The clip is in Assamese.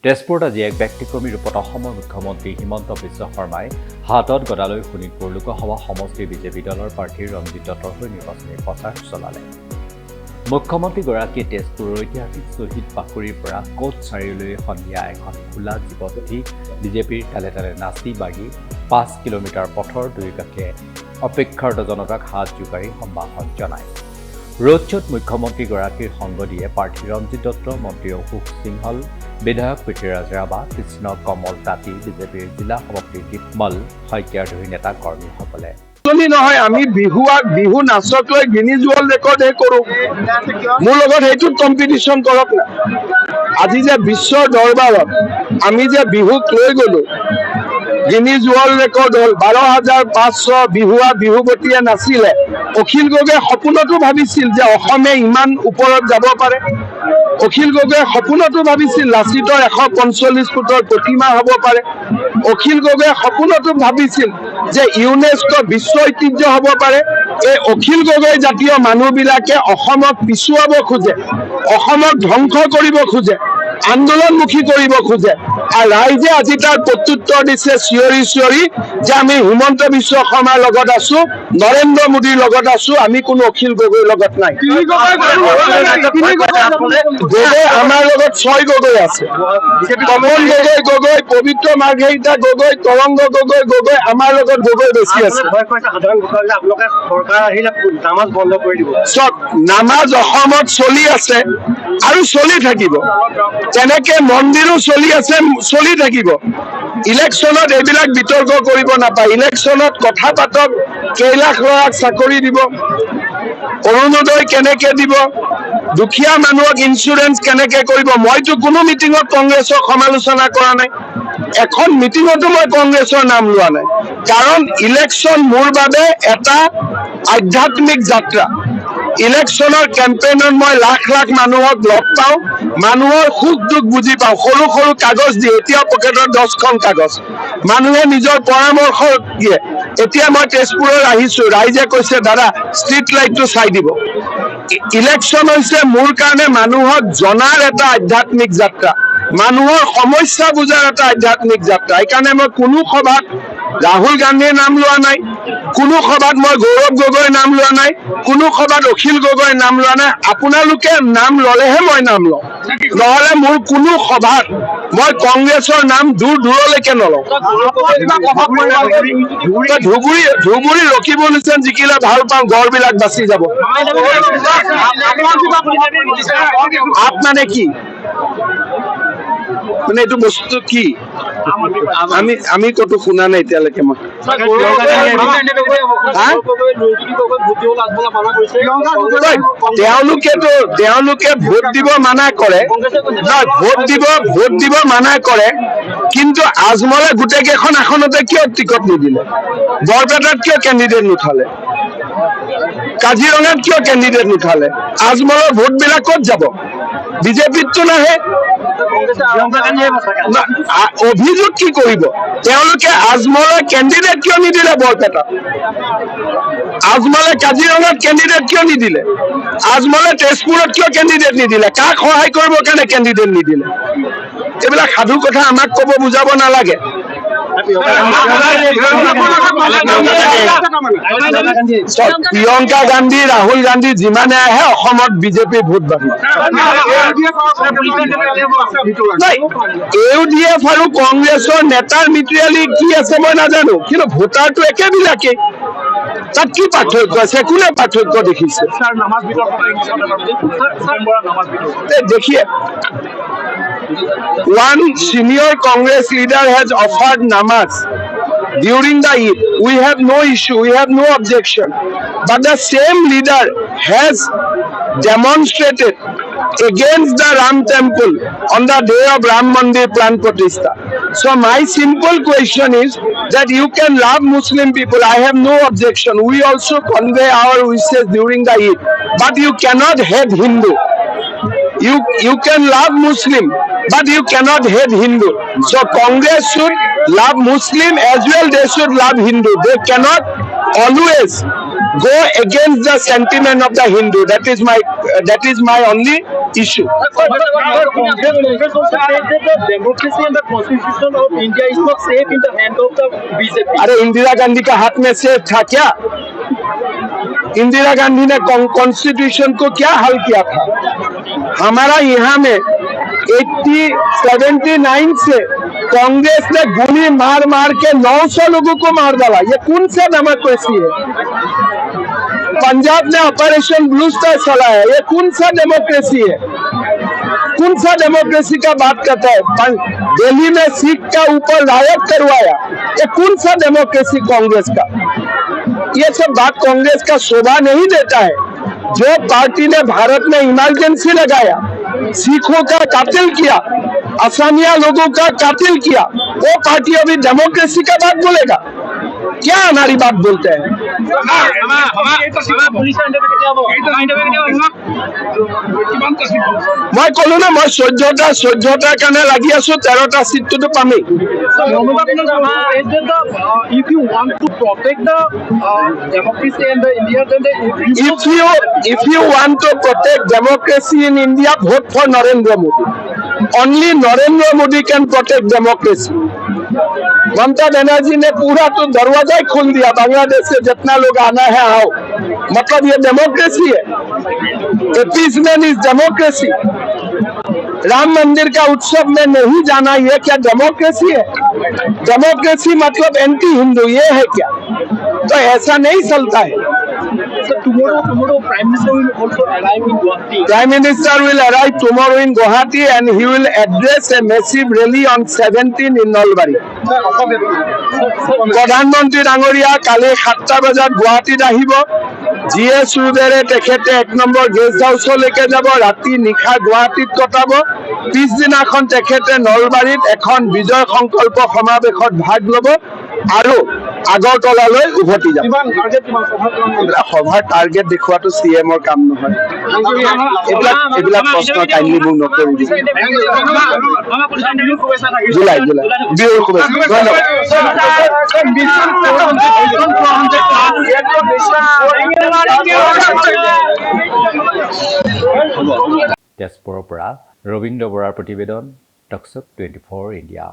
তেজপুৰত আজি এক ব্যক্তিক্ৰমী ৰূপত অসমৰ মুখ্যমন্ত্ৰী হিমন্ত বিশ্ব শৰ্মাই হাতত গদালৈ শোণিতপুৰ লোকসভা সমষ্টিৰ বিজেপি দলৰ প্ৰাৰ্থী ৰঞ্জিত দত্তৰ হৈ নিৰ্বাচনী প্ৰচাৰ চলালে। মুখ্যমন্ত্ৰীগৰাকীয়ে তেজপুৰৰ ঐতিহাসিক শ্বহীদ বাকৰিৰ পৰা কোট চাৰিআলিলৈ সন্ধিয়া এখন খোলা জীপত উঠি বিজেপিৰ তালে তালে নাচি বাগি 5 কিলোমিটাৰ পথৰ দুয়োকাষে অপেক্ষাৰত জনতাক হাত জোকাৰি সম্ভাষণ জনায়। ৰোড শ্ব'ত মুখ্যমন্ত্ৰীগৰাকীৰ সংগ দিয়ে প্ৰাৰ্থী ৰঞ্জিত দত্ত, মন্ত্ৰী অশোক সিংহল, বিধায়ক পৃথ্বীৰাজ ৰাভা, কৃষ্ণ কমল তাঁতী, বিজেপিৰ জিলা সভাপতি দীপমল শইকীয়াৰ ধৰি নেতা কৰ্মীসকলে। নহয়, আমি বিহু নাচক লৈ গিনিজ ৱৰ্ল্ড ৰেকৰ্ডহে কৰোঁ। মোৰ লগত সেইটোত কম্পিটিশ্যন কৰক না। আজি যে বিশ্বৰ দৰবাৰত আমি যে বিহুক লৈ গ'লো, গিনিজ ৱৰ্ল্ড ৰেকৰ্ড হ'ল। 12,500 বিহুৱতীয়ে নাচিলে। অখিল গগৈয়ে সপোনতো ভাবিছিল যে অসমে ইমান ওপৰত যাব পাৰে। অখিল গগৈয়ে সপোনতো ভাবিছিল লাচিতৰ 145 ফুটৰ প্ৰতিমা হ'ব পাৰে। অখিল গগৈয়ে সপোনতো ভাবিছিল যে ইউনেস্কো বিশ্ব ঐতিহ্য হ'ব পাৰে। এই অখিল গগৈ জাতীয় মানুহবিলাকে অসমক পিছুৱাব খোজে, অসমক ধ্বংস কৰিব খোজে, আন্দোলনমুখী কৰিব খোজে। আৰু ৰাইজে আজি তাৰ প্ৰত্যুত্তৰ দিছে চিঞৰি চিঞৰি যে আমি হিমন্ত বিশ্ব শৰ্মাৰ লগত আছো, নৰেন্দ্ৰ মোদীৰ লগত আছো, আমি কোনো অখিল গগৈৰ লগত নাই। গগৈ আমাৰ লগত 6 গগৈ আছে। কমল গগৈ, পবিত্ৰ মাৰ্ঘেৰিটা গগৈ, তৰংগ গগৈ, আমাৰ লগত গগৈ বেছি আছে। চব নামাজ অসমত চলি আছে আৰু চলি থাকিব। তেনেকে মন্দিৰো চলি আছে, চলি থাকিব। ইলেকশ্যনত এইবিলাক বিতৰ্ক কৰিব নাপায়। ইলেকশ্যনত কথা পাতক, কেইলাখ ল'ৰাক চাকৰি দিব, অৰুণোদয় কেনেকে দিব, দুখীয়া মানুহক ইঞ্চুৰেঞ্চ কেনেকে কৰিব। মইতো কোনো মিটিঙত কংগ্ৰেছক সমালোচনা কৰা নাই। এখন মিটিঙতো মই কংগ্ৰেছৰ নাম লোৱা নাই। কাৰণ ইলেকশ্যন মোৰ বাবে এটা আধ্যাত্মিক যাত্ৰা। ইলেকশ্যনৰ কেম্পেইনত মই লাখ লাখ মানুহক লগ পাওঁ, মানুহৰ সুখ দুখ বুজি পাওঁ। সৰু সৰু কাগজ দিয়ে, এতিয়া পকেটত 10খন কাগজ। মানুহে নিজৰ পৰামৰ্শ দিয়ে। এতিয়া মই তেজপুৰত আহিছো, ৰাইজে কৈছে দাদা ষ্ট্ৰীট লাইটটো চাই দিব। ইলেকশ্যন হৈছে মোৰ কাৰণে মানুহক জনাৰ এটা আধ্যাত্মিক যাত্ৰা, মানুহৰ সমস্যা বুজাৰ এটা আধ্যাত্মিক যাত্ৰা। সেইকাৰণে মই কোনো সভাত ৰাহুল গান্ধীৰ নাম লোৱা নাই, কোনো সভাত মই গৌৰৱ গগৈৰ নাম লোৱা নাই, কোনো সভাত অখিল গগৈৰ নাম লোৱা নাই। আপোনালোকে নাম ললেহে মই নাম লওঁ, নহলে মোৰ কোনো সভাত মই কংগ্ৰেছৰ নাম দূৰলৈকে নলওঁ। ধুবুৰী ৰকিবুল হুছেইন জিকিলে ভাল পাওঁ, গড়বিলাক বাচি যাব। আপ মানে কি, মানে এইটো বস্তু কি আমি ক'তো শুনা নাই এতিয়ালৈকে। মই তেওঁলোকে ভোট দিব মানা কৰে, ভোট দিব মানা কৰে, কিন্তু আজমলে গোটেই কেইখন আসনতে কিয় টিকট নিদিলে? বৰপেটাত কিয় কেণ্ডিডেট নুঠালে? কাজিৰঙাত কিয় কেণ্ডিডেট নুঠালে? আজমলৰ ভোটবিলাক ক'ত যাব? বিজেপিততো নাহে। অভিযোগ কি কৰিব? তেওঁলোকে আজমলে কেণ্ডিডেট কিয় নিদিলে? বৰপেটাত আজমলে কাজিৰঙাত কেণ্ডিডেট কিয় নিদিলে? আজমলে তেজপুৰত কিয় কেণ্ডিডেট নিদিলে? কাক সহায় কৰিবৰ কাৰণে কেণ্ডিডেট নিদিলে? এইবিলাক সাধু কথা আমাক ক'ব, বুজাব নালাগে। প্ৰিয়ংকা গান্ধী, ৰাহুল গান্ধী যিমানে আহে অসমত বিজেপিৰ ভোট বাঢ়ে। AUDF আৰু কংগ্ৰেছৰ নেতাৰ মিত্ৰিয়ালি কি আছে মই নাজানো, কিন্তু ভোটাৰটো একেবিলাকেই। তাত কি পাৰ্থক্য আছে? কোনে পাৰ্থক্য দেখিছে? দেখিয়ে, one senior Congress leader has offered namaz during the Eid. We have no issue, we have no objection. But the same leader has demonstrated against the Ram temple on the day of Ram Mandir Pran Pratishtha. So my simple question is that you can love Muslim people, I have no objection. We also convey our wishes during the Eid. But you cannot hate Hindu. You can love Muslim, but you cannot hate Hindu. So Congress should love Muslim as well, they should love Hindu. They cannot always go against the sentiment of the Hindu. That is my only issue. Congress also said that the democracy and the constitution of India is not safe in the hand of the BJP. अरे इंदिरा गांधी का हाथ में सेफ था क्या? इंदिरा गांधी ने कॉन्स्टिट्यूशन को क्या हल किया था? हमारा यहाँ में 79 से कांग्रेस ने गोली मार मार के 900 लोगों को मार डाला. ये कौन सा डेमोक्रेसी है? पंजाब ने ऑपरेशन ब्लू स्टार चलाया. ये कौन सा डेमोक्रेसी है? कौन सा डेमोक्रेसी का बात करता है? दिल्ली में सिख का ऊपर रायट करवाया. ये कौन सा डेमोक्रेसी कांग्रेस का? ये सब बात कांग्रेस का शोभा नहीं देता है. जो पार्टी ने भारत में इमरजेंसी लगाया, सिखों का कातिल किया, असमिया लोगों का कातिल किया, वो पार्टी अभी डेमोक्रेसी का बात बोलेगा? क्या हमारी बात बोलते हैं? मैं कलो ना मैं सभ्यता কাৰণে লাগি আছো 13টা সিটটো পামেই. If you want to protect the democracy and the India, then if you want to protect democracy in India, vote for Narendra Modi. Only Narendra Modi can protect democracy. Mamata Banerjee ने पूरा तो दरवाजा ही खोल दिया. बांग्लादेश से जितना लोग आना है आओ. मतलब ये डेमोक्रेसी है. Appeasement is democracy. राम मंदिर का उत्सव में नहीं जाना, ये क्या डेमोक्रेसी है? डेमोक्रेसी मतलब एंटी हिंदू, ये है क्या? तो ऐसा नहीं चलता है. so tomorrow Prime Minister will also arrive in Guwahati. Prime Minister will arrive tomorrow in Guwahati and he will address a massive rally on 17 in Nalbari. প্ৰধানমন্ত্ৰী ডাঙৰীয়া কালি 7টা বজাত গুৱাহাটীত আহিব. GS ৰোডেৰে তেখেতে 1 নম্বৰ গেষ্ট হাউচলৈকে যাব. ৰাতি নিশা গুৱাহাটীত কটাব. পিছদিনাখন তেখেতে নলবাৰীত এখন বিজয় সংকল্প সমাৱেশত ভাগ ল'ব আৰু আগৰতলালৈ উভতি যাব. সভাৰ টাৰ্গেট দেখুৱাটো CMৰ কাম নহয়. এইবিলাক প্ৰশ্ন কাইণ্ডলি মোক নকৰিব. জুলাই বিহুৰ শুভেচ্ছা. ধন্যবাদ. তেজপুৰৰ পৰা ৰবীন্দ্ৰ বৰাৰ প্ৰতিবেদন, টকশ্বক 24 ইণ্ডিয়া.